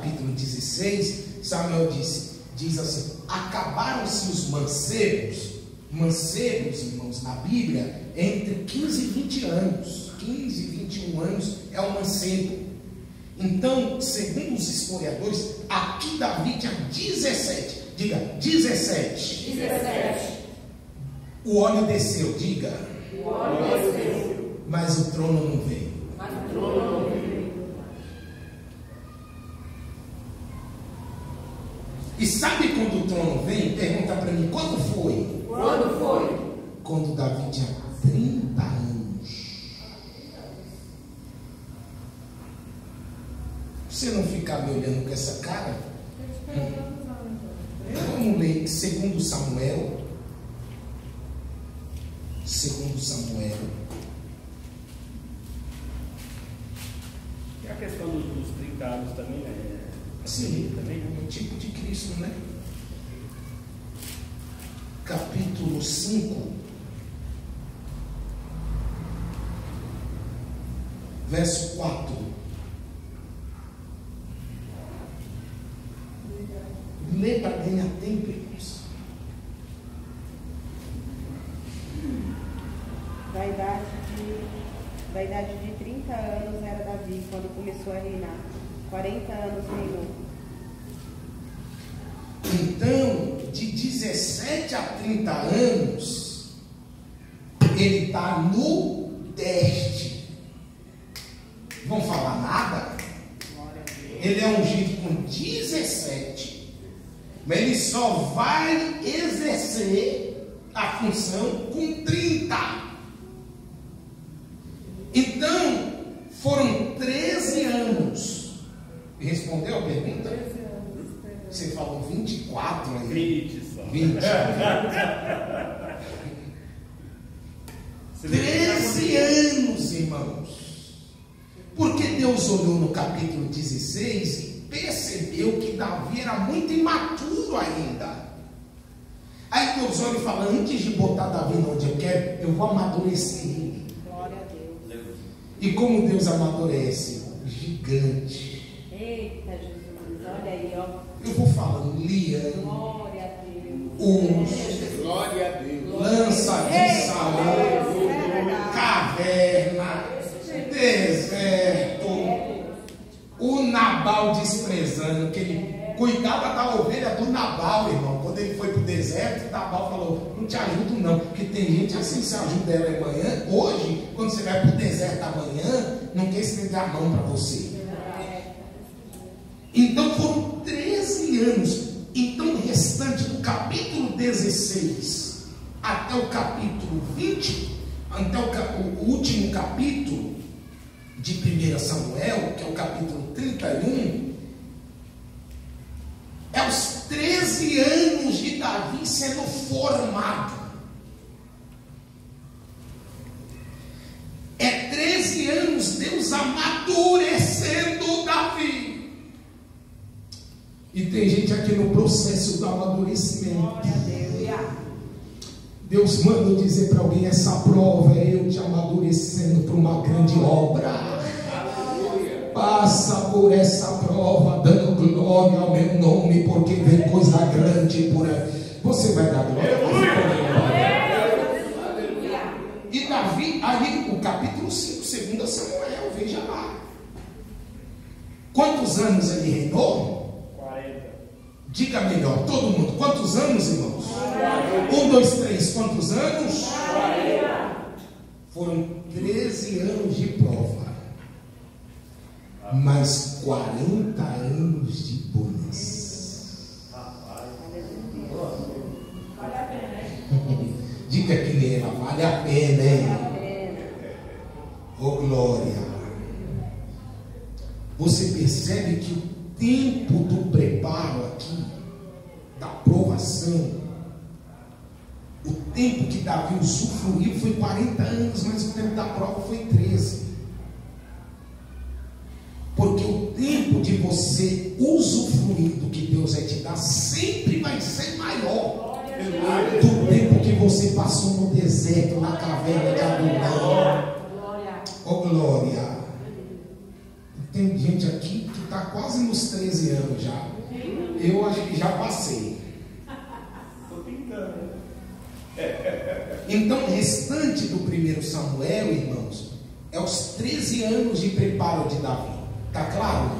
capítulo 16, Samuel diz assim: acabaram-se os mancebos, irmãos, na Bíblia, entre 15 e 20 anos, 15 e 21 anos é o mancebo. Então, segundo os historiadores, aqui Davi tinha 17, diga 17. 17. O óleo desceu, diga. O óleo desceu. Mas o trono não veio. Mas o trono não veio. E sabe quando o trono vem? Pergunta para mim, quando foi? Quando foi? Quando Davi tinha 30 anos. Você não ficar me olhando com essa cara? Vamos ler segundo Samuel. Segundo Samuel. E a questão dos 30 anos também, né? Sim, também, né? o tipo de Cristo, né? Capítulo 5, verso 4. Lê para ganhar tempo, irmãos. Da idade de 30 anos era Davi quando começou a reinar. 40 anos reinou. Então, de 17 a 30 anos, ele está no teste. Não falar nada? Ele é ungido com 17, mas ele só vai exercer a função com 30. Então, foram 13 anos. Respondeu a pergunta? Você falou 24 aí. 20 só. 20. 13 anos, irmãos. Porque Deus olhou no capítulo 16 e percebeu que Davi era muito imaturo ainda. Aí Deus olha e fala: antes de botar Davi onde eu quero, eu vou amadurecer ele. Glória a Deus. E como Deus amadurece? Gigante. Eita Jesus, olha aí, ó. Eu vou falando: liano, Glória a Deus. urso, Glória a Deus. lança de saúde, caverna, deserto, o Nabal desprezando, que ele cuidava da ovelha do Nabal, irmão. Quando ele foi para o deserto, o Nabal falou: não te ajudo não, porque tem gente assim, se ajuda ela amanhã. Hoje, quando você vai para o deserto amanhã, não quer estender a mão para você. Então foram 13 anos. Então o restante do capítulo 16 até o capítulo 20, até o último capítulo de 1 Samuel, que é o capítulo 31, é os 13 anos de Davi sendo formado. É 13 anos Deus amadurecendo Davi. E tem gente aqui no processo do amadurecimento. Glória a Deus. Deus manda eu dizer para alguém: essa prova é eu te amadurecendo para uma grande obra. Passa por essa prova dando glória ao meu nome, porque vem coisa grande por aí. Você vai dar glória. E Davi, aí o capítulo 5, 2 Samuel, veja lá. Quantos anos ele reinou? 40. Diga melhor, todo mundo. Quantos anos, irmãos? 1, 2, 3. Quantos anos? 40. Foram 13 anos de prova. Mais 40 anos de bônus. Vale a pena, hein? Diga que nem ela, vale a pena, hein? Oh glória. Você percebe que o tempo do preparo aqui, da provação, o tempo que Davi usufruiu foi 40 anos, mas o tempo da prova foi 13. Porque o tempo de você usufruir do que Deus vai te dar sempre vai ser maior do tempo que você passou no deserto, na caverna de Adulão. Oh glória. Tem gente aqui que está quase nos 13 anos já. Eu acho que já passei. Estou pintando. Então, o restante do 1 Samuel, irmãos, é os 13 anos de preparo de Davi. Está claro?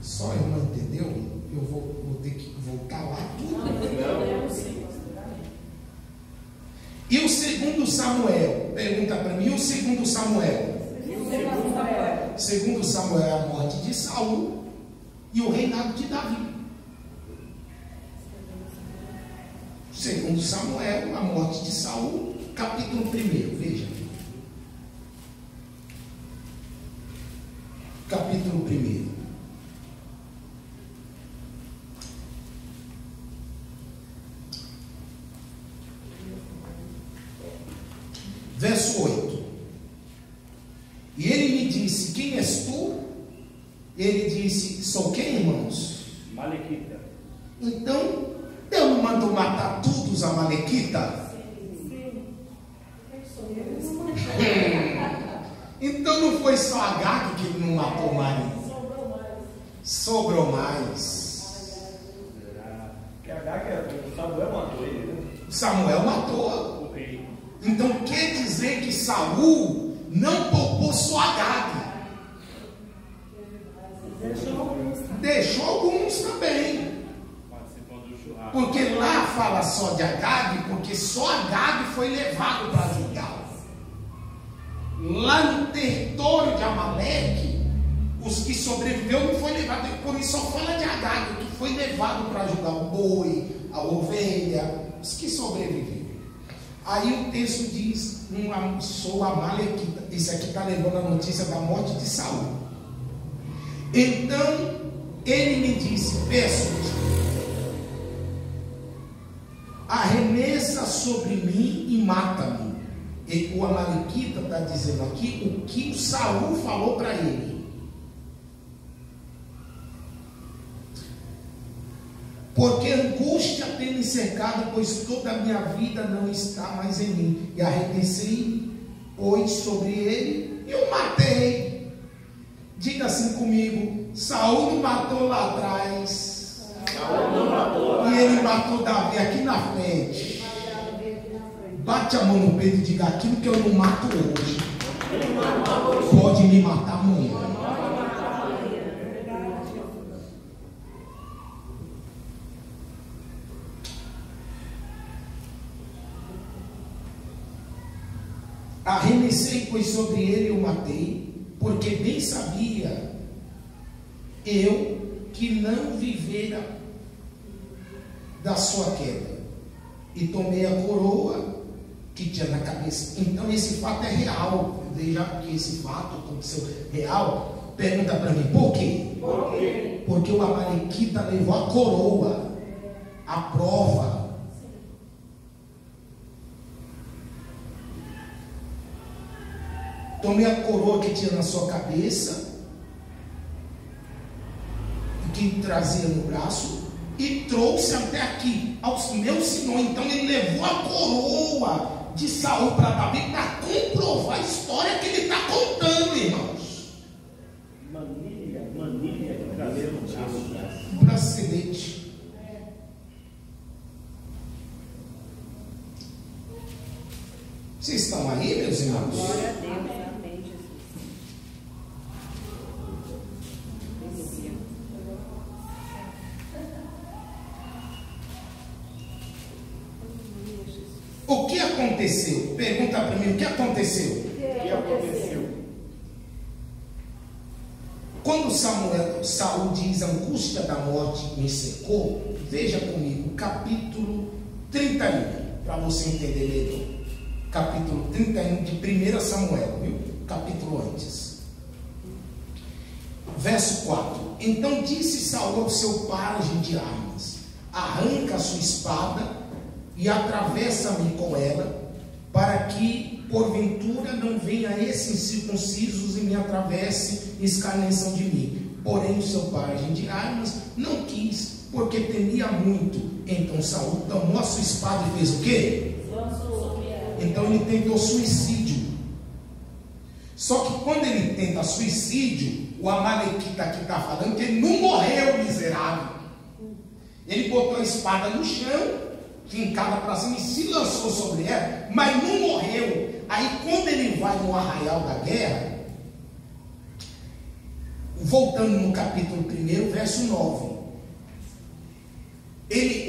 Só a irmã entendeu? Eu vou ter que voltar lá tudo. E o 2 Samuel? Pergunta para mim, e o 2 Samuel? 2 Samuel é a morte de Saul e o reinado de Davi. 2 Samuel, a morte de Saul, capítulo 1, veja. Capítulo 1. Verso 8. E ele me disse: quem és tu? Ele disse: sou quem, irmãos? Malequita. Então, Deus não mandou matar todos os amalequitas? Então não foi só Agag que ele não matou mais. Sobrou mais. Que o Samuel matou ele, né? Samuel matou. O rei. Então quer dizer que Saul não poupou só Agag. Deixou alguns também. Participando do churrasco. Porque lá fala só de Agag, porque só Agag foi levado para Judá. Lá no território de Amaleque, os que sobreviveram não foi levado, por isso só fala de Agag, que foi levado para Judá, o boi, a ovelha, os que sobreviveram. Aí o texto diz: não sou amalequita. Isso aqui está levando a notícia da morte de Saul. Então ele me disse: peço-te, arremessa sobre mim e mata-me. E o amalequita está dizendo aqui o que o Saul falou para ele. Porque angústia tem me cercado, pois toda a minha vida não está mais em mim. E arremessei, pois, sobre ele e o matei. Diga assim comigo: Saul não matou lá atrás. Saul não matou lá. E ele matou Davi aqui na frente. Bate a mão no peito e diga: aquilo que eu não mato hoje, pode me matar amanhã. Arremessei, pois, sobre ele o matei, porque bem sabia eu que não vivera da sua queda, e tomei a coroa que tinha na cabeça. Então esse fato é real. Veja que esse fato aconteceu real. Pergunta para mim: por quê? Por quê? Porque o amalequita levou a coroa, a prova. Tomei a coroa que tinha na sua cabeça, que trazia no braço, e trouxe até aqui, aos meus senhores. Então ele levou a coroa de Saul para Davi para comprovar a história que ele está contando, irmãos. Manilha de trazer no braço. Um bracelete. Vocês estão aí, meus irmãos? Glória a Deus, amém, Jesus. O que aconteceu? Pergunta para mim: o que aconteceu? O que aconteceu? Quando Saul diz: a angústia da morte me secou, veja comigo, capítulo 31, para você entender melhor. Capítulo 31 de 1 Samuel, viu? Capítulo antes. Verso 4. Então disse Saul ao seu pajem de armas: arranca a sua espada e atravessa-me com ela, para que porventura não venha esses incircuncisos e me atravesse escarneçam de mim. Porém o seu pajem de armas não quis, porque temia muito. Então Saul tomou a sua espada e fez o quê? Então ele tentou suicídio. Só que quando ele tenta suicídio, o Amalequita aqui está falando que ele não morreu, miserável. Ele botou a espada no chão, fincada para cima e se lançou sobre ela, mas não morreu. Aí quando ele vai no arraial da guerra, voltando no capítulo 1, verso 9,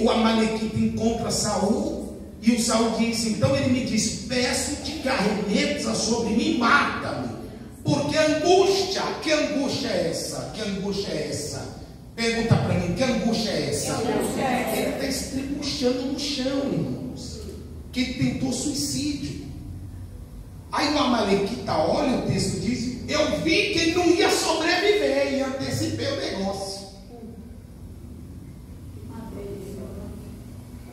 o Amalequita encontra Saul, e o Saul diz, então ele me diz, peço-te que arremeta sobre mim, mata-me, porque angústia, que angústia é essa? Que angústia é essa? Pergunta para mim, que angústia é essa? Ele está estribuchando no chão, irmãos, que ele tentou suicídio. Aí o Amalequita olha, o texto diz, eu vi que ele não ia sobreviver, e antecipei o negócio.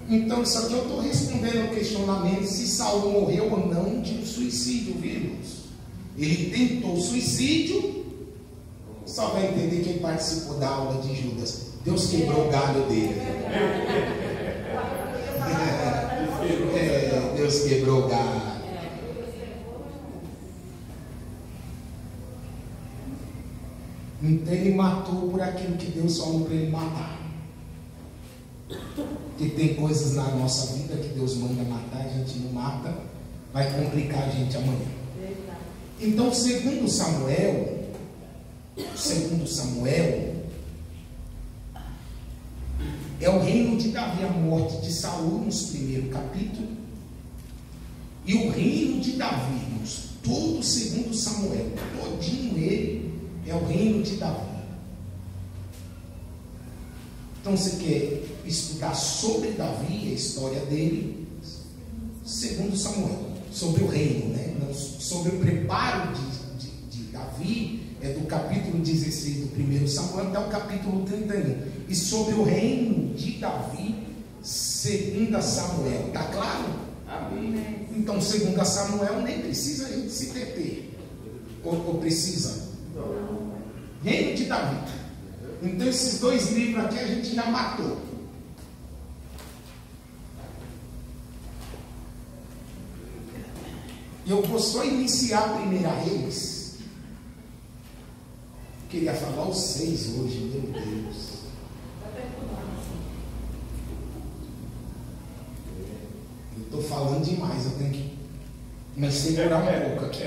Então isso aqui eu estou respondendo o questionamento se Saul morreu ou não de um suicídio, viu, irmãos? Ele tentou suicídio, só vai entender quem participou da aula de Judas. Deus quebrou o galho dele. Deus quebrou o galho. Então ele matou por aquilo que Deus falou para ele matar. Porque tem coisas na nossa vida que Deus manda matar, a gente não mata, vai complicar a gente amanhã. Então, segundo Samuel, é o reino de Davi, a morte de Saul nos primeiros capítulos, e o reino de Davi, todo segundo Samuel, todinho ele é o reino de Davi. Então você quer estudar sobre Davi, a história dele, segundo Samuel, sobre o reino, né? Não, sobre o preparo de Davi, é do capítulo 16 do 1 Samuel até o capítulo 31, e sobre o reino de Davi, segundo Samuel, tá claro? Amém. Então, segundo Samuel, nem precisa a gente se deter, ou precisa? Não. Reino de Davi. Então esses dois livros aqui a gente já matou. Eu vou só iniciar a primeira Reis. Queria falar os 6 hoje, meu Deus. Eu estou falando demais, eu tenho que me segurar um pouco aqui.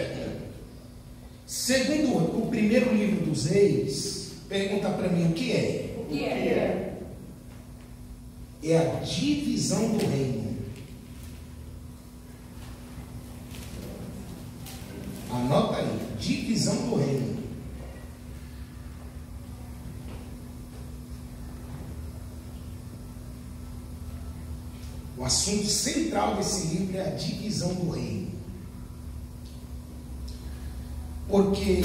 Segundo o primeiro livro dos Reis, pergunta para mim o que é? O que é? É a divisão do reino. Anota aí, divisão do reino. O assunto central desse livro é a divisão do reino. Porque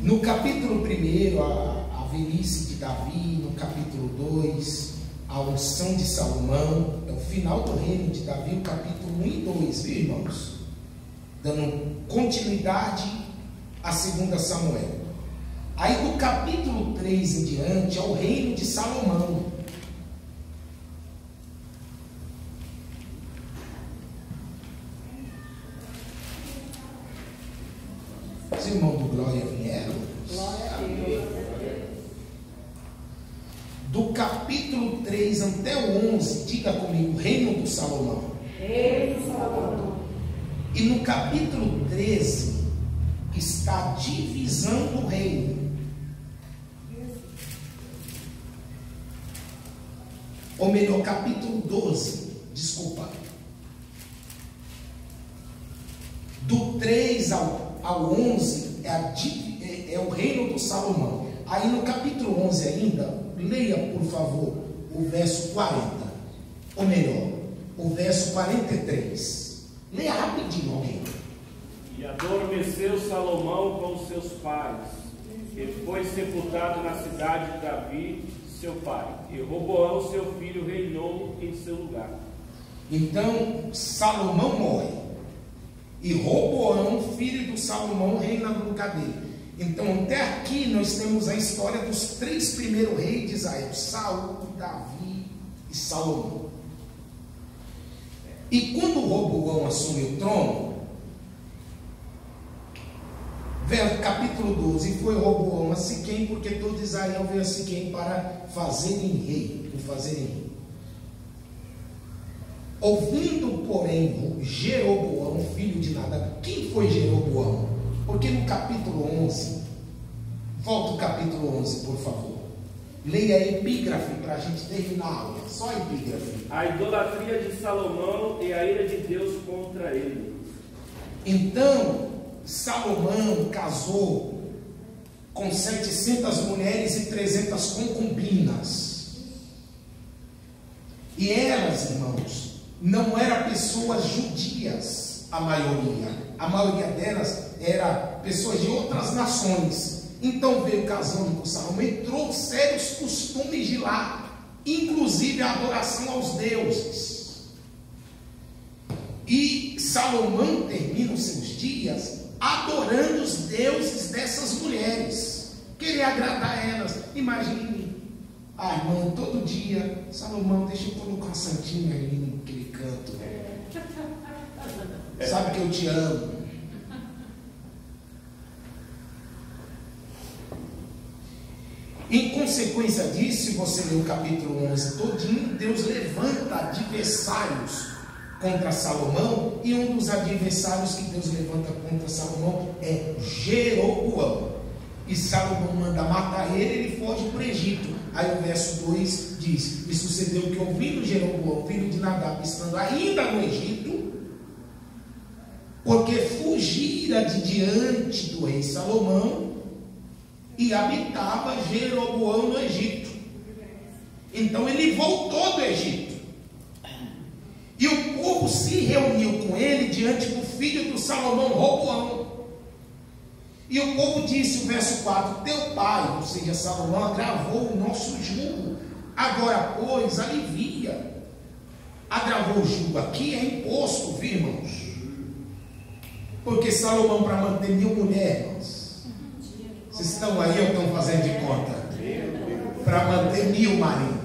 no capítulo 1, a velhice de Davi, no capítulo 2, a unção de Salomão, é o final do reino de Davi, o capítulo 1 e 2, viu, irmãos? Dando continuidade a 2 Samuel. Aí do capítulo 3 em diante é o reino de Salomão. Os irmãos do Glória vieram? Glória a Deus. Do capítulo 3 até o 11, diga comigo, reino do Salomão. Reino do Salomão. E no capítulo 13 está a divisão do reino. Ou melhor, capítulo 12, desculpa. Do 3 ao 11 é o reino do Salomão. Aí no capítulo 11 ainda, leia por favor o verso 40, ou melhor, o verso 43. Leia rapidinho, alguém. E adormeceu Salomão com os seus pais. Ele foi sepultado na cidade de Davi, seu pai. E Roboão, seu filho, reinou em seu lugar. Então Salomão morre. E Roboão, filho do Salomão, reina no lugar dele. Então até aqui nós temos a história dos 3 primeiros reis de Israel: Saul, Davi e Salomão. E quando Roboão assumiu o trono, capítulo 12, foi Roboão a Siquém, porque todo Israel veio a Siquém para fazerem rei, Ouvindo, porém, Jeroboão, filho de Nadab. Quem foi Jeroboão? Porque no capítulo 11, volta o capítulo 11, por favor. Leia a epígrafe para a gente terminar a aula. Só a epígrafe. A idolatria de Salomão e a ira de Deus contra ele. Então, Salomão casou com 700 mulheres e 300 concubinas. E elas, irmãos, não eram pessoas judias, a maioria. A maioria delas era pessoas de outras nações. Então veio casando com Salomão e trouxe os costumes de lá, inclusive a adoração aos deuses. E Salomão termina os seus dias adorando os deuses dessas mulheres, queria agradar elas. Imagine, irmã, todo dia, Salomão, deixa eu colocar uma santinha ali naquele canto. Sabe que eu te amo. Em consequência disso, se você ler o capítulo 11 todinho, Deus levanta adversários contra Salomão, e um dos adversários que Deus levanta contra Salomão é Jeroboão. E Salomão manda matar ele foge para o Egito. Aí o verso 2 diz: e sucedeu que, ouvindo Jeroboão, filho de Nadab, estando ainda no Egito, porque fugira de diante do rei Salomão, e habitava Jeroboão no Egito. Então ele voltou do Egito, e o povo se reuniu com ele diante do filho do Salomão, Roboão. E o povo disse, o verso 4: teu pai, ou seja, Salomão, agravou o nosso jugo, agora pois alivia. Agravou o jugo aqui é imposto, viu, irmãos? Porque Salomão, para manter 1000 mulheres, vocês estão aí ou estão fazendo de conta? Para manter 1000 maridos.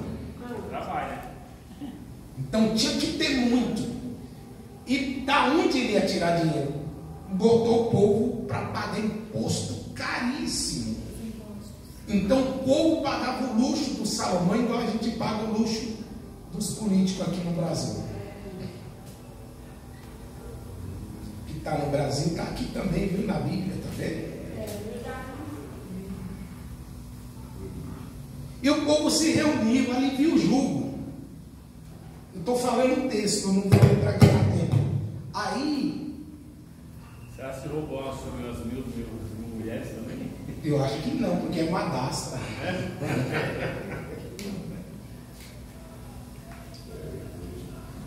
Então tinha que ter muito. E da onde ele ia tirar dinheiro? Botou o povo para pagar imposto caríssimo. Então o povo pagava o luxo do Salomão, igual a gente paga o luxo dos políticos aqui no Brasil. O que está no Brasil está aqui também, viu, na Bíblia, está vendo? E o povo se reuniu, alivia o jugo. Eu estou falando o texto, eu não vou entrar aqui na tempo. Aí. Você acha que Roboão assumiu as 1000 mulheres também? Eu acho que não, porque é madrasta.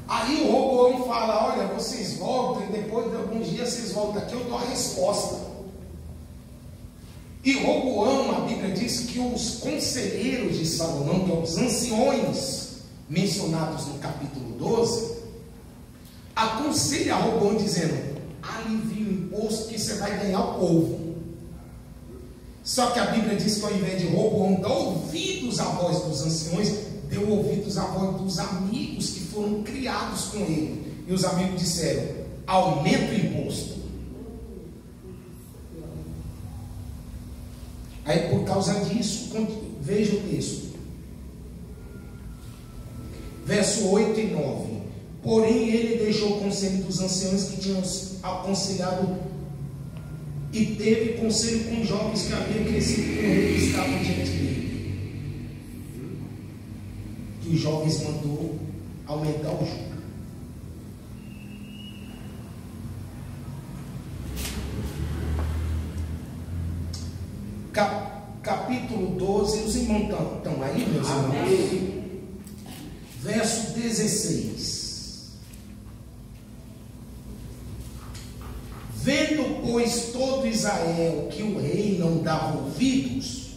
Aí o Roboão fala: olha, vocês voltam, e depois de alguns dias vocês voltam aqui, eu dou a resposta. E Roboão, a Bíblia diz que os conselheiros de Salomão, que são os anciões mencionados no capítulo 12, aconselha Roboão dizendo: alivia o imposto que você vai ganhar o povo. Só que a Bíblia diz que ao invés de Roboão dar ouvidos à voz dos anciões, deu ouvidos à voz dos amigos que foram criados com ele. E os amigos disseram: aumenta o imposto. Aí por causa disso, veja o texto, verso 8 e 9. Porém ele deixou o conselho dos anciãos que tinham aconselhado, e teve conselho com os jovens que haviam crescido com ele, que estavam diante dele. Que os jovens mandou aumentar o jugo. Capítulo 12, os irmãos estão aí, meus irmãos? Verso 16. Vendo, pois, todo Israel que o rei não dava ouvidos,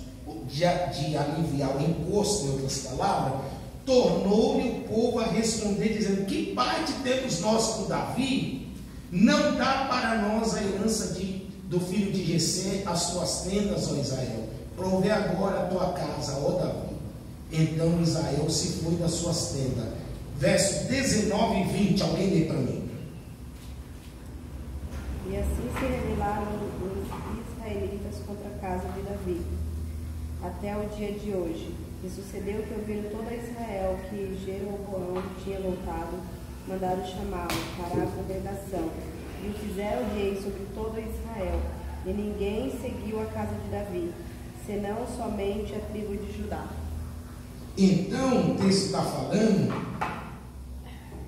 de aliviar o imposto, em outras palavras, tornou-lhe o povo a responder, dizendo: que parte temos nós com Davi? Não dá para nós a herança do filho de Jessé as suas tendas, ó Israel. Provê agora a tua casa, ó Davi. Então Israel se foi das suas tendas verso 19 e 20. Alguém lê para mim. E assim se rebelaram os israelitas contra a casa de Davi, até o dia de hoje. E sucedeu que, ouvindo toda Israel que Jeroboão tinha voltado, mandaram chamá-lo para a congregação, e o fizeram rei sobre todo Israel. E ninguém seguiu a casa de Davi, senão somente a tribo de Judá. Então, o texto está falando,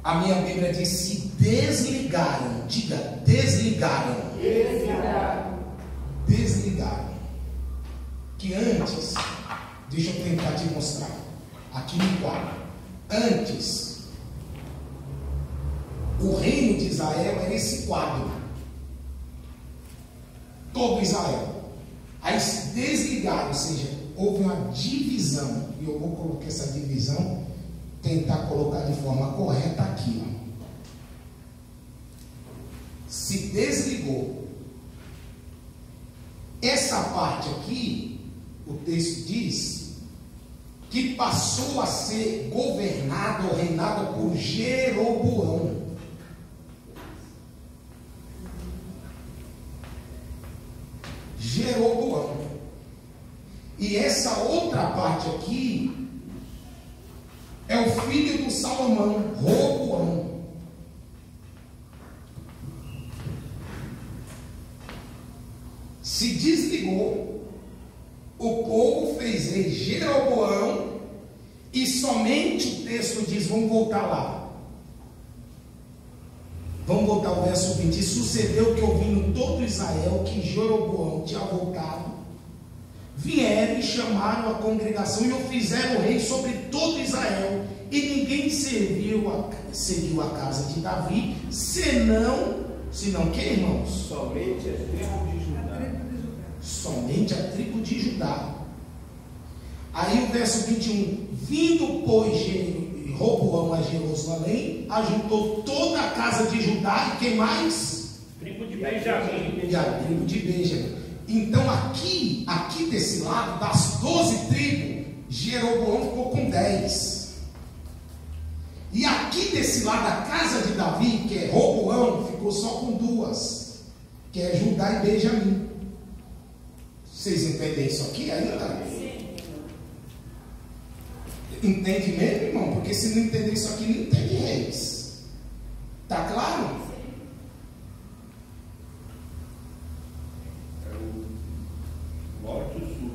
a minha Bíblia diz: se desligaram. Diga, desligaram. Desligaram. Que antes, deixa eu tentar te mostrar, aqui no quadro. Antes, o reino de Israel era esse quadro. Todo Israel. Aí se desligaram, ou seja, houve uma divisão. E eu vou colocar essa divisão, tentar colocar de forma correta aqui, ó. Se desligou. Essa parte aqui, o texto diz que passou a ser governado ou reinado por Jeroboão. Jeroboão. E essa outra parte aqui é o filho do Salomão, Roboão. Se desligou, o povo fez rei Jeroboão, e somente o texto diz, vamos voltar lá. Vamos voltar ao verso 20. E sucedeu que, ouvindo todo Israel que Jeroboão tinha voltado, vieram e chamaram a congregação e o fizeram rei sobre todo Israel. E ninguém seguiu a casa de Davi, senão que, irmãos? Somente a tribo de Judá. Somente a tribo de Judá. Aí o verso 21. Vindo, pois, Roboão a Jerusalém, ajuntou toda a casa de Judá, e quem mais? Tribo de Benjamim. E a tribo de Benjamim. Então aqui desse lado, das 12 tribos, Jeroboão ficou com 10. E aqui desse lado, da casa de Davi, que é Roboão, ficou só com 2, que é Judá e Benjamim. Vocês entendem isso aqui ainda? Entende mesmo, irmão? Porque se não entender isso aqui, não entende reis. Tá claro? É o norte e o sul.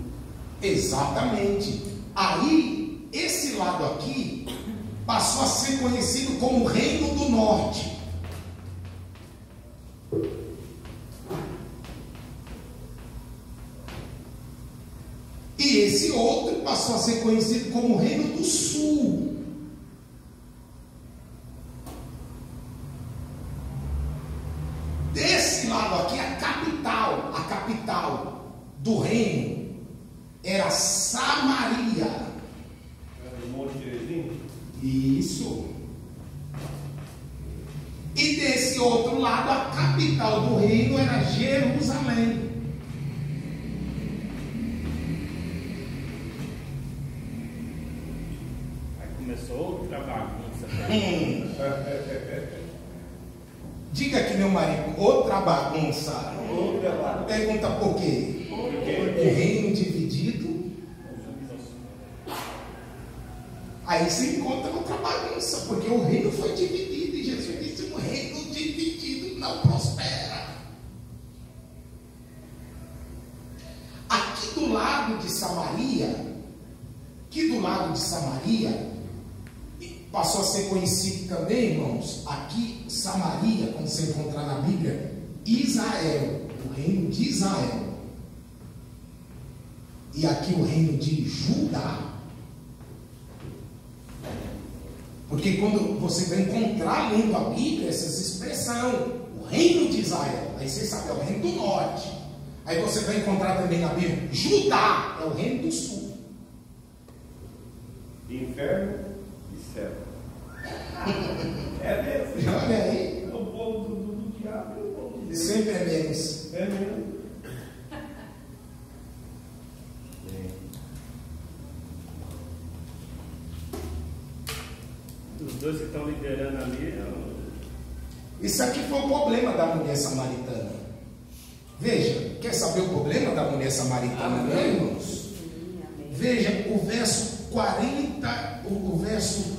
Exatamente. Aí, esse lado aqui passou a ser conhecido como Reino do Norte. E esse outro passou a ser conhecido como Reino do Sul. Desse lado aqui, a capital do reino era Samaria. É o Monte Gerizim? Isso. E desse outro lado, a capital do reino era Jerusalém. Começou outra bagunça. Diga aqui, meu marido, outra bagunça. Outra bagunça. Pergunta por quê? O reino dividido. Aí se encontra outra bagunça, porque o reino foi dividido e Jesus disse: um reino dividido não prospera. Aqui do lado de Samaria, passou a ser conhecido também, irmãos, aqui Samaria, quando você encontrar na Bíblia, Israel, o reino de Israel. E aqui o reino de Judá. Porque quando você vai encontrar lendo a Bíblia, essas expressões, o reino de Israel, aí você sabe, é o reino do norte. Aí você vai encontrar também na Bíblia, Judá é o reino do sul. Inferno e céu. É mesmo. Olha aí. É o povo do diabo, é o povo de Deus. Sempre é menos. É mesmo. dois que estão liderando ali. Isso aqui foi o problema da mulher samaritana. Veja, quer saber o problema da mulher samaritana, né, irmãos? Veja o verso 40, o verso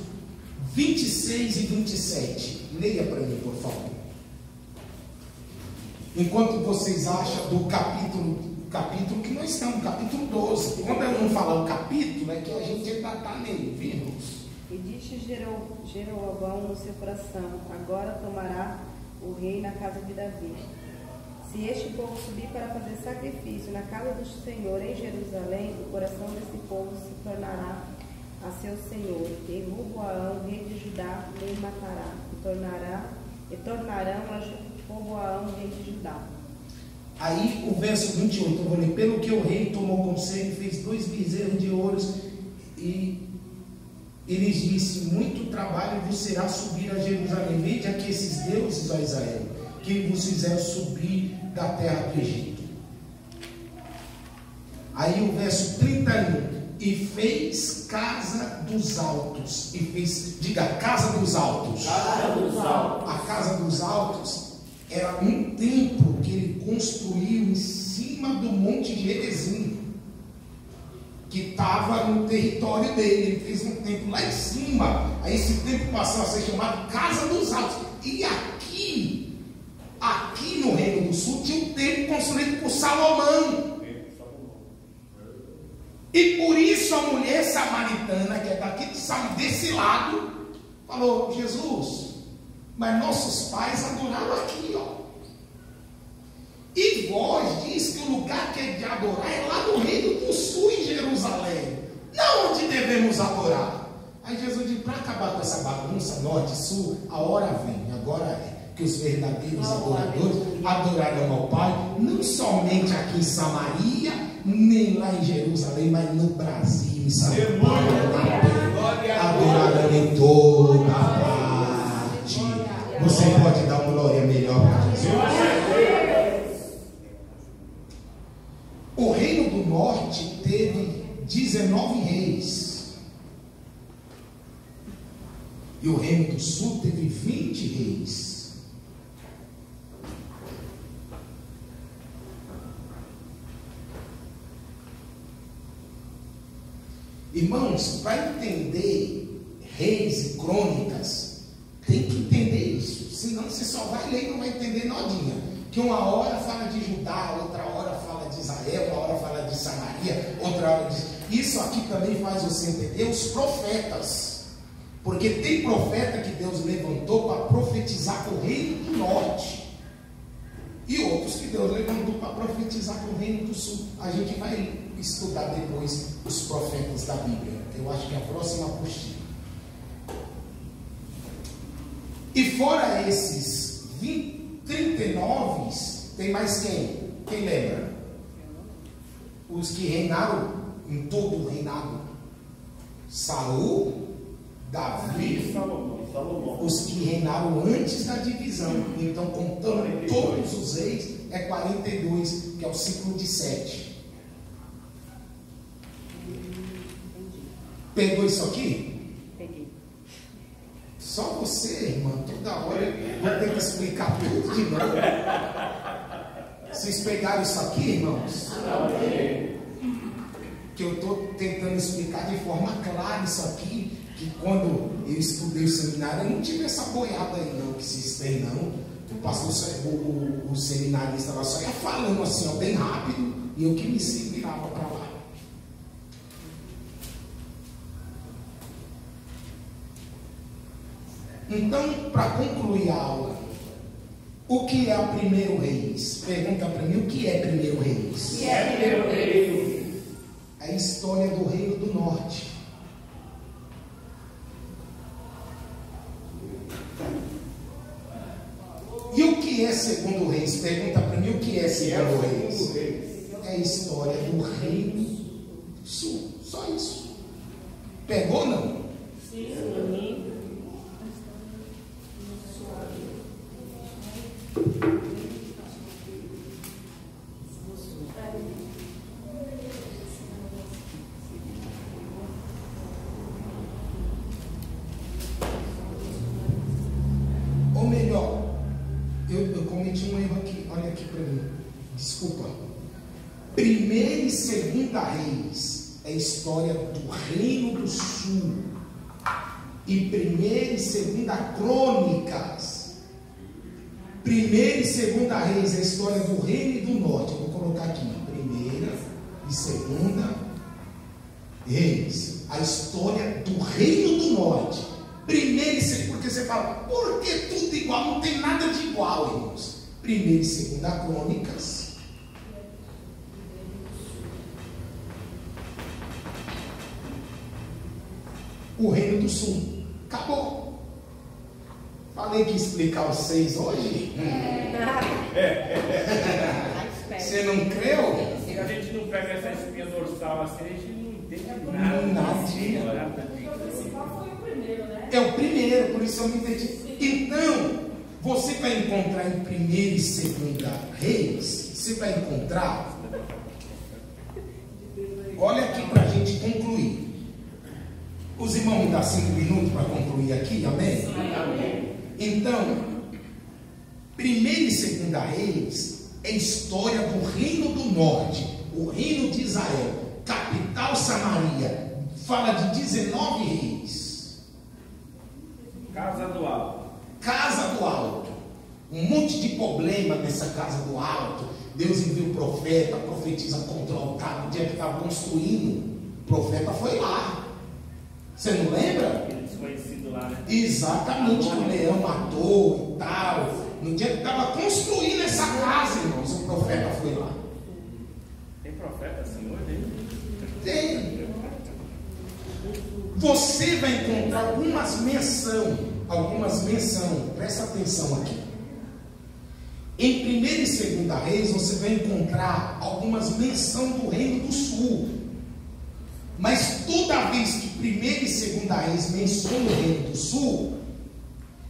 26 e 27. Leia para mim, por favor. Enquanto vocês acham do capítulo que nós estamos, capítulo 12. Quando eu não falar o capítulo, é que a gente ainda está nele, viu, irmãos? E disse Jeroboão no seu coração: agora tomará o rei na casa de Davi. Se este povo subir para fazer sacrifício na casa do Senhor em Jerusalém, o coração desse povo se tornará a seu senhor. E Roboão, rei de Judá, lhe matará. E tornarão a Roboão, rei de Judá. Aí o verso 28, eu vou ler. Pelo que o rei tomou conselho, fez 2 bezerros de ouro e ele disse: muito trabalho vos será subir a Jerusalém. Vede aqui esses deuses, ó Israel, que vos fizeram subir da terra do Egito. Aí o verso 31, e fez casa dos altos, e fez, diga, casa dos altos. Casa dos altos. A casa dos altos era um templo que ele construiu em cima do Monte Gerizim, que estava no território dele. Ele fez um templo lá em cima. Aí esse templo passou a ser chamado Casa dos Altos. E aqui no Reino do Sul tinha um templo construído por Salomão. E por isso a mulher samaritana, que é daqui desse lado, falou: Jesus, mas nossos pais adoraram aqui, ó. E vós diz que o lugar que é de adorar é lá no Reino do Sul, em Jerusalém. Não onde devemos adorar. Aí Jesus disse: para acabar com essa bagunça, norte e sul, a hora vem, agora é que os verdadeiros adoradores adorarão ao Pai, não somente aqui em Samaria, nem lá em Jerusalém, mas no Brasil, em São Paulo, adorarão em toda parte. Você pode dar uma glória melhor para Jesus? O Reino do Norte teve 19 reis. E o Reino do Sul teve 20 reis. Irmãos, para entender reis e crônicas, tem que entender isso. Senão você só vai ler e não vai entender nodinha. Que uma hora fala de Judá, outra hora fala de Israel, uma hora fala de Samaria, outra hora de... Isso aqui também faz você entender os profetas. Porque tem profeta que Deus levantou para profetizar o Reino do Norte. E outros que Deus levantou para profetizar o Reino do Sul. A gente vai estudar depois os profetas da Bíblia. Eu acho que é a próxima apostila. E fora esses 39, tem mais quem? Quem lembra? Os que reinaram em todo o reinado. Saul, Davi, Salomão. Os que reinaram antes da divisão. Então, contando todos os reis, é 42, que é o ciclo de 7. Pegou isso aqui? Peguei. Só você, irmã, toda hora vai ter que explicar tudo de novo. Vocês pegaram isso aqui, irmãos? Que eu estou tentando explicar de forma clara isso aqui, que quando eu estudei o seminário, eu não tive essa boiada aí não, que vocês têm não. O pastor, o seminarista lá só ia falando assim, ó, bem rápido, e eu que me virava para lá. Então, para concluir a aula, o que é o primeiro reis? Pergunta para mim, o que é primeiro reis? O que é primeiro reis? É a história do Reino do Norte. E o que é segundo reis? Pergunta para mim, o que é segundo reis? É a história do Reino do Sul. Só isso. Pegou ou não? Sim. Desculpa. Primeira e segunda Reis é a história do Reino do Sul. E primeira e segunda Crônicas. Primeira e segunda Reis é a história do Reino do Norte. Eu vou colocar aqui. Primeira e segunda Reis. A história do Reino do Norte. Primeira e segunda. Porque você fala, por que tudo igual? Não tem nada de igual, irmãos. Primeira e segunda Crônicas. O Reino do Sul. Acabou. Falei que ia explicar os 6 hoje. Você não creu? Se a gente não pega essa espinha dorsal assim, a gente não entende nada. Nada. O principal foi o primeiro, né? É o primeiro, por isso eu me entendi. Então, você vai encontrar em primeira e segunda Reis, você vai encontrar. Olha aqui para a gente concluir. Os irmãos me dão 5 minutos para concluir aqui, amém? Amém. Então, primeira e segunda Reis é a história do Reino do Norte, o Reino de Israel, capital Samaria, fala de 19 reis. Casa do Alto. Casa do Alto, um monte de problema nessa Casa do Alto. Deus enviou o profeta, profetiza contra o altar, no dia que estava construindo, o profeta foi lá. Você não lembra? Aquele desconhecido lá, né? Exatamente, que o leão matou e tal. No dia que estava construindo essa casa, irmãos, o profeta foi lá. Tem profeta assim hoje, hein? Tem. Você vai encontrar algumas menção, presta atenção aqui. Em primeira e segunda Reis, você vai encontrar algumas menção do Reino do Sul. Mas toda vez que primeira e segunda Reis mencionam o Reino do Sul,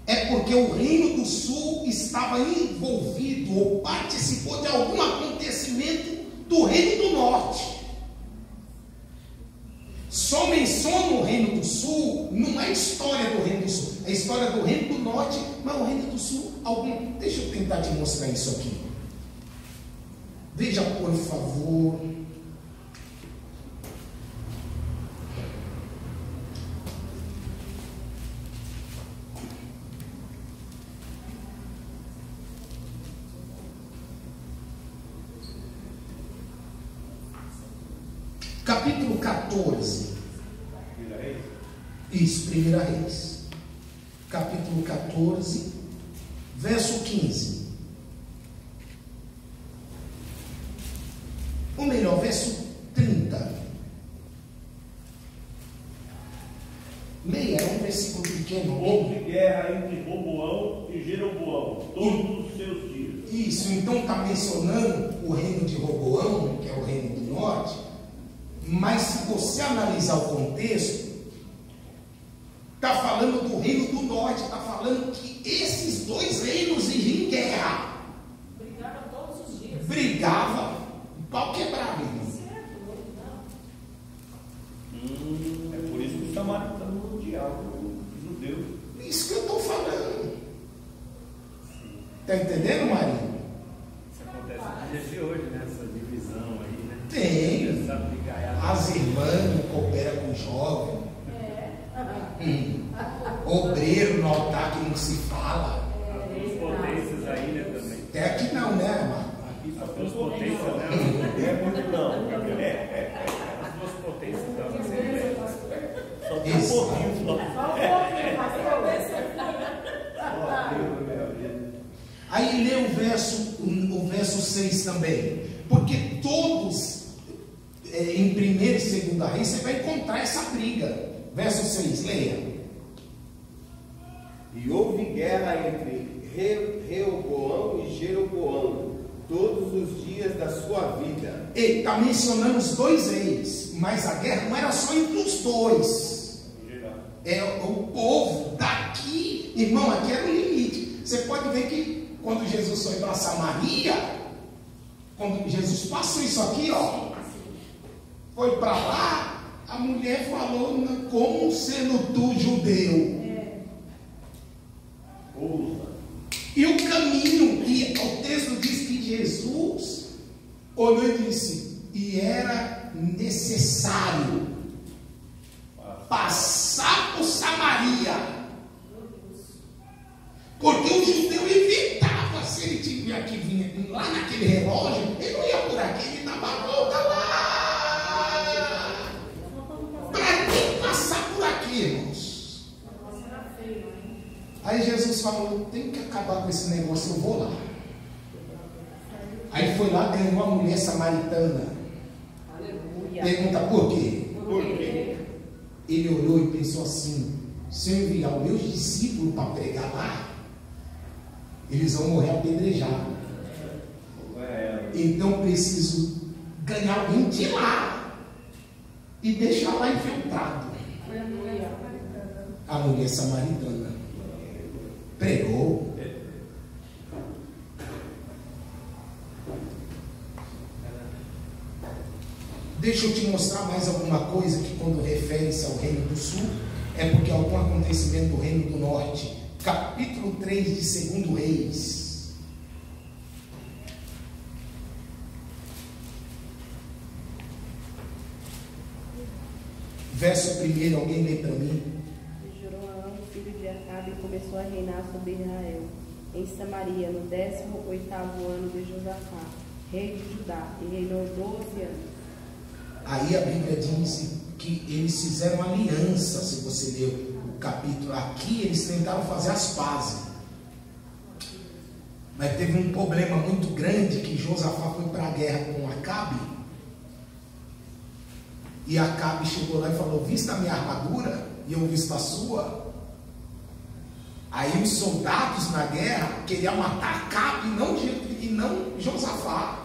é porque o Reino do Sul estava envolvido ou participou de algum acontecimento do Reino do Norte. Só menciona o Reino do Sul, não é a história do Reino do Sul, é a história do Reino do Norte, mas o Reino do Sul, deixa eu tentar te mostrar isso aqui. Veja, por favor. Capítulo 14. Primeira Reis? Isso, primeira Reis. Capítulo 14, verso 15. Ou melhor, verso 30. Leia, é um versículo pequeno. Houve guerra entre Roboão e Jeroboão todos os seus dias. Isso, então está mencionando o reino de Roboão, que é o reino do norte. Mas se você analisar o contexto, está falando do reino do norte, está falando que esses dois reinos iriam em guerra. Brigaram todos os dias. Brigava, o pau quebrava, irmão. É por isso que os samaritanos no diabo, os judeus. Isso que eu estou falando. Está entendendo, Marinho? Isso acontece nos dias de hoje, né? Essa divisão aí, né? Tem. Essa brigaiada. As irmãs não cooperam com o jovem. Obreiro no altar que não se fala. As duas potências aí, né? Também. Até aqui não, né, Marco? Aqui as duas potências, né? É muito não. As duas potências da Assembleia. Só tem um pouquinho só. Aí lê o verso 6 também. Porque todos, em primeira e segunda Reis, você vai encontrar essa briga. Verso 6, leia. E houve guerra entre Reoboão e Jeroboão todos os dias da sua vida. Ele está mencionando os dois reis, mas a guerra não era só entre os dois. É o povo daqui, irmão, aqui era o limite. Você pode ver que quando Jesus foi para Samaria, quando Jesus passou isso aqui, ó, foi para lá, a mulher falou, como sendo tu judeu. E o caminho, e o texto diz que Jesus olhou e disse: e era necessário passar por Samaria, porque o judeu evitava, se ele tinha que vir lá naquele relógio, ele não ia por aqui, ele dava a volta lá. Para que passar por aqui, irmãos? Aí Jesus falou: tem que acabar com esse negócio, eu vou lá. Aí foi lá, ganhou uma mulher samaritana. Aleluia. Pergunta por quê? Por quê? Ele olhou e pensou assim: se eu enviar os meus discípulos para pregar lá, eles vão morrer apedrejados. Então eu preciso ganhar alguém de lá e deixar lá infiltrado. A mulher samaritana pregou. Deixa eu te mostrar mais alguma coisa que, quando refere-se ao Reino do Sul, é porque algum acontecimento do Reino do Norte. Capítulo 3 de 2 Reis. Verso 1, alguém lê para mim? Jeroboão, filho de Acabe, começou a reinar sobre Israel, em Samaria, no 18º ano de Josafá, rei de Judá, e reinou 12 anos. Aí a Bíblia diz que eles fizeram aliança. Se você ler o capítulo aqui, eles tentaram fazer as pazes, mas teve um problema muito grande, que Josafá foi para a guerra com Acabe, e Acabe chegou lá e falou: vista a minha armadura e eu visto a sua. Aí os soldados na guerra queriam matar Acabe e não Josafá.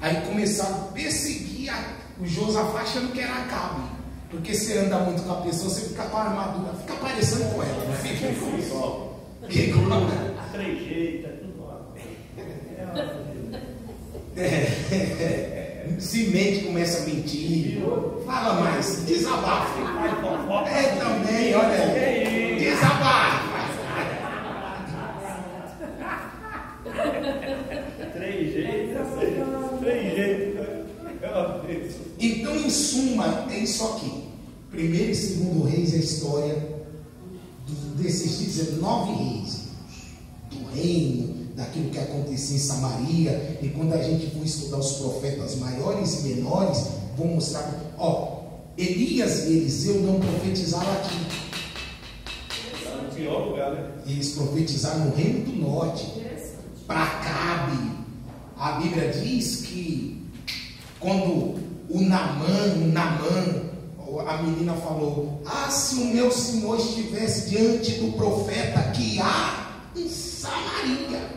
Aí começaram a perseguir o Josafá, achando que era Acabe. Porque você anda muito com a pessoa, você fica com a armadura, fica parecendo com ela, não fica igual. Trejeita, tudo lá. Se mente, começa a mentir. Fala mais, desabafa. É também, olha aí. Desabafa. Então, em suma, é isso aqui. 1 e 2 Reis é a história desses 19 reis, do reino, daquilo que acontecia em Samaria. E quando a gente for estudar os profetas maiores e menores, vou mostrar. Elias e Eliseu não profetizaram aqui. No pior lugar, né? Eles profetizaram no Reino do Norte, para Acabe. A Bíblia diz que quando o Naamã, a menina falou: se o meu senhor estivesse diante do profeta que há em Samaria.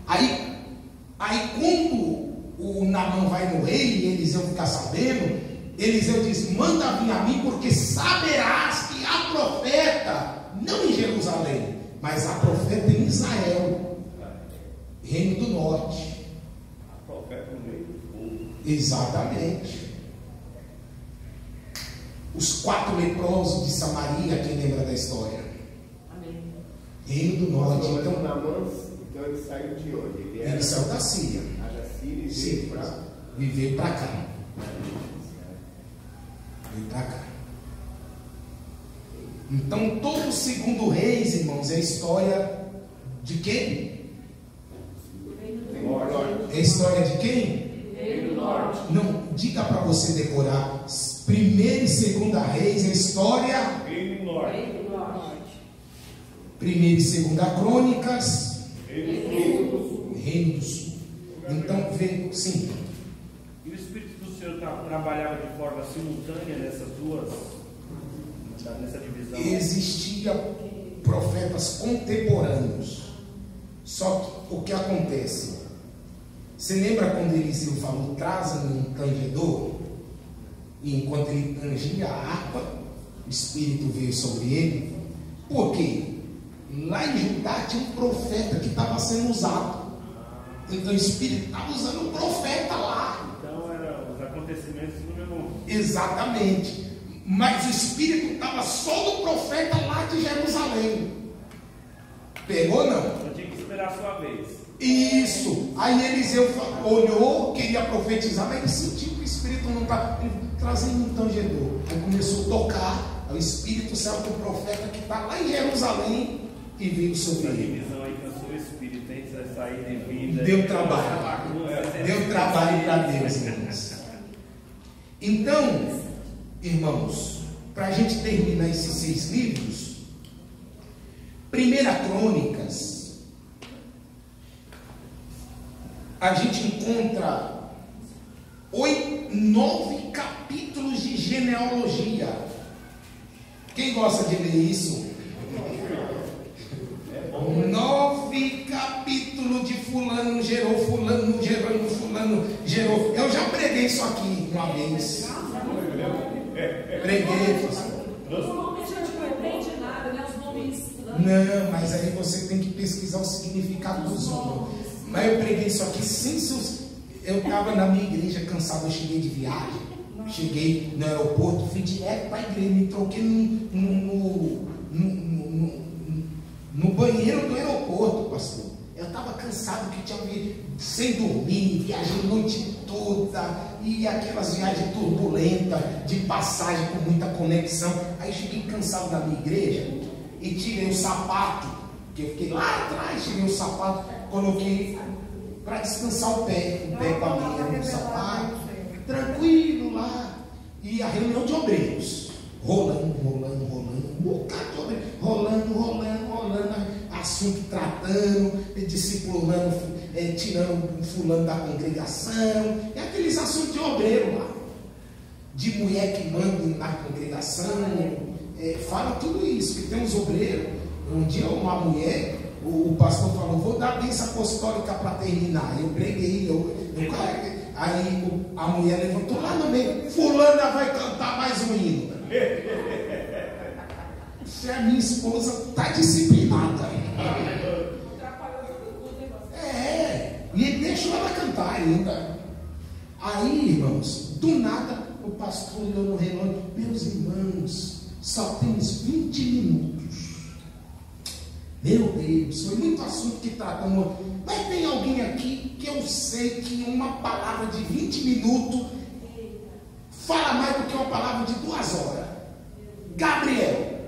Aí quando o Naamã vai no rei e Eliseu fica sabendo, Eliseu diz: manda vir a mim, porque saberás que há profeta, não em Jerusalém, mas há profeta em Israel, Reino do Norte. A profeta no meio do povo. Exatamente. Os 4 leprosos de Samaria, quem lembra da história? Amém. Reino do Norte. Então ele saiu de onde? Ele saiu da Síria. Da Síria e veio para cá. Veio para cá. Então, todo o 2 Reis, irmãos, é a história de quem? É a história de quem? Reino do Norte. Não, diga para você decorar. 1 e 2 Reis é a história. Reino do Norte. Reino do Norte. 1 e 2 Crônicas. Reino do Sul. Reino do Sul. Então, veio, sim. E o Espírito do Senhor trabalhava de forma simultânea nessas duas, nessa divisão? Existia profetas contemporâneos. Só que o que acontece? Você lembra quando Eliseu falou: traz-me um tangedor? E enquanto ele tangia a harpa, o Espírito veio sobre ele. Por quê? Lá em Judá tinha um profeta que estava sendo usado. Então o Espírito estava usando o profeta lá. Então eram os acontecimentos no mesmo. Exatamente. Mas o Espírito estava só no profeta lá de Jerusalém. Pegou, não? Só tinha que esperar a sua vez. Isso. Aí Eliseu olhou, queria profetizar, mas ele sentiu que o Espírito não está trazendo um tangedor. Aí começou a tocar, o Espírito saiu do profeta que está lá em Jerusalém e veio sobre ele. Divisão aí cansou o Espírito, hein? Você vai sair de vida. Deu trabalho. Deu trabalho para Deus, irmãos. Então, irmãos, para a gente terminar esses 6 livros, 1 Crônicas, a gente encontra 9 capítulos de genealogia. Quem gosta de ler isso? 9 capítulos de fulano gerou, fulano gerando, fulano gerou. Eu já preguei isso aqui uma vez. Preguei. Normalmente a gente não entende nada, né? Os nomes estranhos. Não, mas aí você tem que pesquisar o significado dos nomes. Mas eu preguei isso aqui sem seus. Eu estava na minha igreja cansado, eu cheguei de viagem. Cheguei no aeroporto, fui direto para a igreja, me troquei no banheiro do aeroporto, pastor. Eu estava cansado, que tinha sem dormir, viajei a noite toda, e aquelas viagens turbulentas, de passagem com muita conexão. Aí cheguei cansado da minha igreja e tirei o sapato, que eu fiquei lá atrás, tirei o sapato, coloquei para descansar o pé com a meia no sapato, tranquilo lá. E a reunião de obreiros, rolando, um bocado de obreiros, rolando, assunto tratando, discipulando, tirando fulano da congregação, e aqueles assuntos de obreiro lá, de mulher que manda na congregação, fala tudo isso, que tem uns obreiros. Um dia uma mulher, o pastor falou, vou dar bênção apostólica para terminar. Eu preguei, aí a mulher levantou lá no meio, fulana vai cantar mais um hino. Se a minha esposa está disciplinada. E ele deixou ela cantar ainda. Aí, irmãos, do nada o pastor olhou no relógio, meus irmãos, só temos 20 minutos. Meu Deus, foi muito assunto que tratamos. Mas tem alguém aqui que eu sei que uma palavra de 20 minutos fala mais do que uma palavra de 2 horas. Gabriel,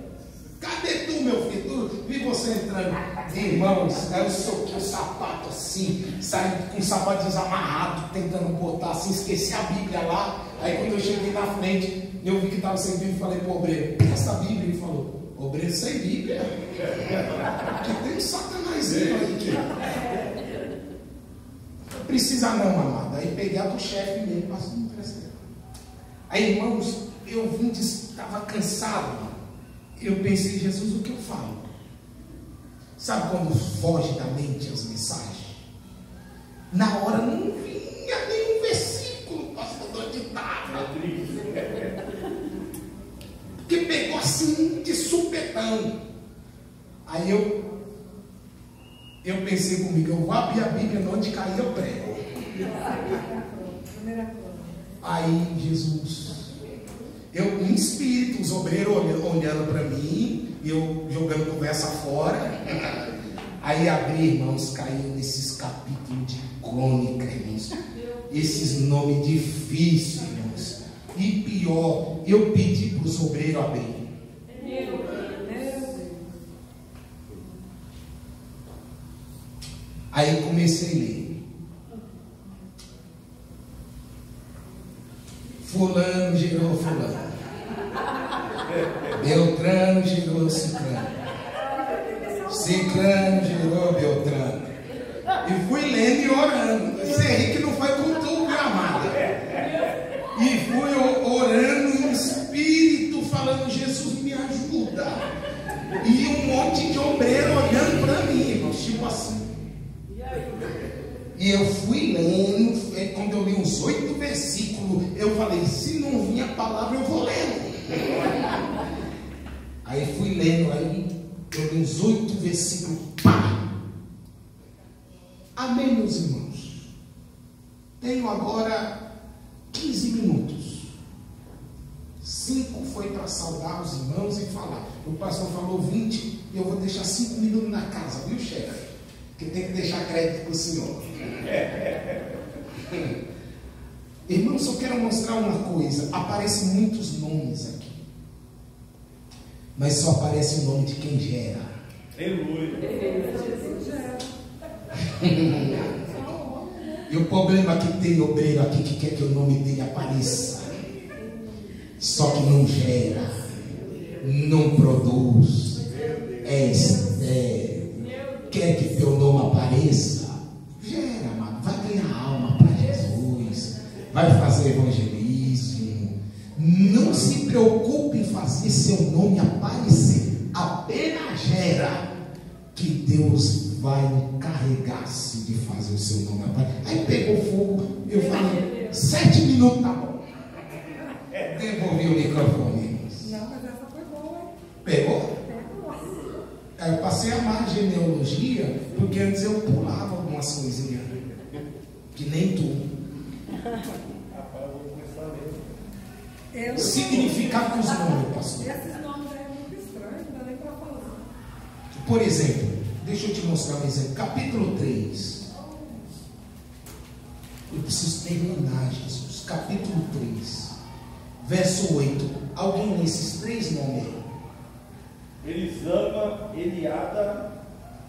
cadê tu, meu filho? Tu, vi você entrando. Irmãos, aí eu soquei o sapato assim, saí com o sapato desamarrado, tentando botar assim, esqueci a Bíblia lá. Aí quando eu cheguei na frente, eu vi que estava sem Bíblia e falei pro obreiro, pega essa Bíblia. Ele falou, obreiro sem Bíblia? Que tem um satanazinho aí que... Precisa não, amado. Aí peguei a do chefe mesmo, mas não precisa. Aí, irmãos, eu vim, estava cansado. Eu pensei, Jesus, o que eu falo? Sabe quando foge da mente as mensagens? Na hora não vinha nenhum versículo, pastor de nada. Que pegou assim de supetão. Aí eu pensei comigo, eu vou abrir a Bíblia, onde cair eu prego. Aí Jesus, eu em espírito, os obreiros olhando para mim, e eu jogando conversa fora. Aí abri, irmãos, caiu nesses capítulos de crônica, irmãos. Esses nomes difíceis, irmãos. E pior, eu pedi para os obreiros abrir. Aí comecei a ler. Fulano gerou fulano. Beltrano gerou Cicrano. Cicrano gerou Beltrano. E fui lendo e orando. Esse Henrique não foi com tudo, meu amado. E fui orando em espírito, falando, Jesus me ajuda. E um monte de obreiro olhando para mim, irmãos, tipo assim. E eu fui lendo, quando eu li uns 8 versículos, eu falei, se não vir a palavra, eu vou lendo. Aí fui lendo, aí eu li uns 8 versículos, pá! Amém, meus irmãos? Tenho agora 15 minutos. 5 foi para saudar os irmãos e falar. O pastor falou 20, e eu vou deixar 5 minutos na casa, viu, chefe? que tem que deixar crédito para o senhor. Irmãos, eu quero mostrar uma coisa. Aparecem muitos nomes aqui, mas só aparece o nome de quem gera. E o problema é que tem obreiro aqui que quer que o nome dele apareça, só que não gera, não produz, é estéril. Quer que teu nome apareça? Gera, amado. Vai ganhar alma para Jesus, vai fazer evangelismo. Não se preocupe em fazer seu nome aparecer, apenas gera, que Deus vai encarregar-se de fazer o seu nome aparecer. Aí pegou fogo, eu falei, 7 minutos tá bom. Devolvi o microfone. Não, mas essa foi boa, hein? Pegou? Aí eu passei a amar genealogia, porque antes eu pulava algumas coisinhas, que nem tu. Significado dos nomes, pastor. Esses nomes aí é muito estranho, não dá nem para falar. Por exemplo, deixa eu te mostrar um exemplo. Capítulo 3. Eu preciso terminar, Jesus. Capítulo 3, verso 8. Alguém nesses 3 nomes aí? Elisama, Eliada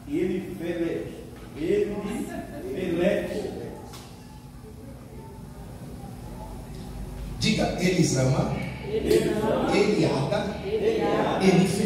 e Elifelete. Diga Elisama, Eliada, Elifelete.